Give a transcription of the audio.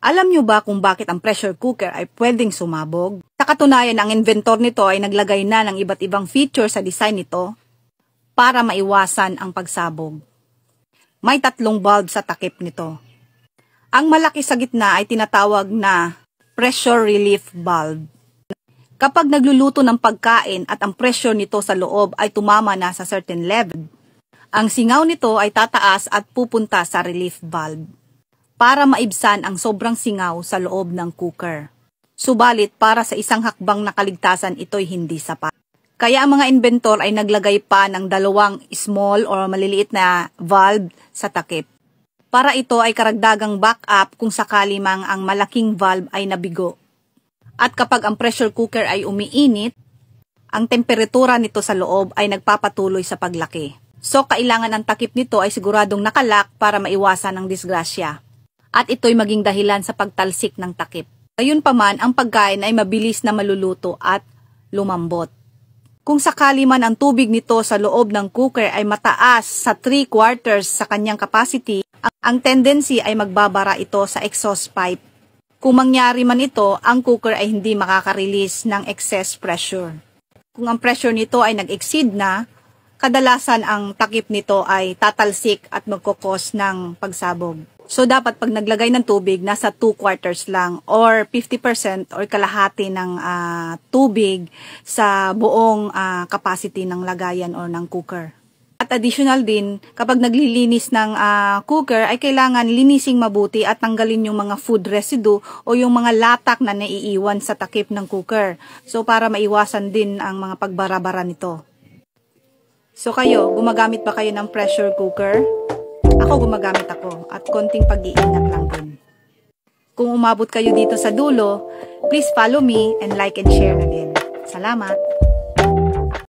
Alam nyo ba kung bakit ang pressure cooker ay pwedeng sumabog? Sa katunayan, ang inventor nito ay naglagay na ng iba't ibang feature sa design nito para maiwasan ang pagsabog. May 3 valve sa takip nito. Ang malaki sa gitna ay tinatawag na pressure relief valve. Kapag nagluluto ng pagkain at ang pressure nito sa loob ay tumama na sa certain level, ang singaw nito ay tataas at pupunta sa relief valve para maibsan ang sobrang singaw sa loob ng cooker. Subalit para sa isang hakbang na kaligtasan ito'y hindi sapat. Kaya ang mga inventor ay naglagay pa ng 2 small or maliliit na valve sa takip. Para ito ay karagdagang backup kung sakali mang ang malaking valve ay nabigo. At kapag ang pressure cooker ay umiinit, ang temperatura nito sa loob ay nagpapatuloy sa paglaki. So kailangan ang takip nito ay siguradong nakalak para maiwasan ang disgrasya. At ito'y maging dahilan sa pagtalsik ng takip. Gayunpaman, ang pagkain ay mabilis na maluluto at lumambot. Kung sakali man ang tubig nito sa loob ng cooker ay mataas sa 3/4 sa kanyang capacity, ang tendency ay magbabara ito sa exhaust pipe. Kung mangyari man ito, ang cooker ay hindi makaka-release ng excess pressure. Kung ang pressure nito ay nag-exceed na, kadalasan ang takip nito ay tatalsik at magkukos ng pagsabog. So, dapat pag naglagay ng tubig, nasa 2/4 lang or 50% or kalahati ng tubig sa buong capacity ng lagayan or ng cooker. At additional din, kapag naglilinis ng cooker, ay kailangan linising mabuti at tanggalin yung mga food residue o yung mga latak na naiiwan sa takip ng cooker. So, para maiwasan din ang mga pagbara-bara nito. So, kayo, gumagamit ba kayo ng pressure cooker? Ako gumagamit ako at konting pag-iingat lang din. Kung umabot kayo dito sa dulo, please follow me and like and share na din. Salamat!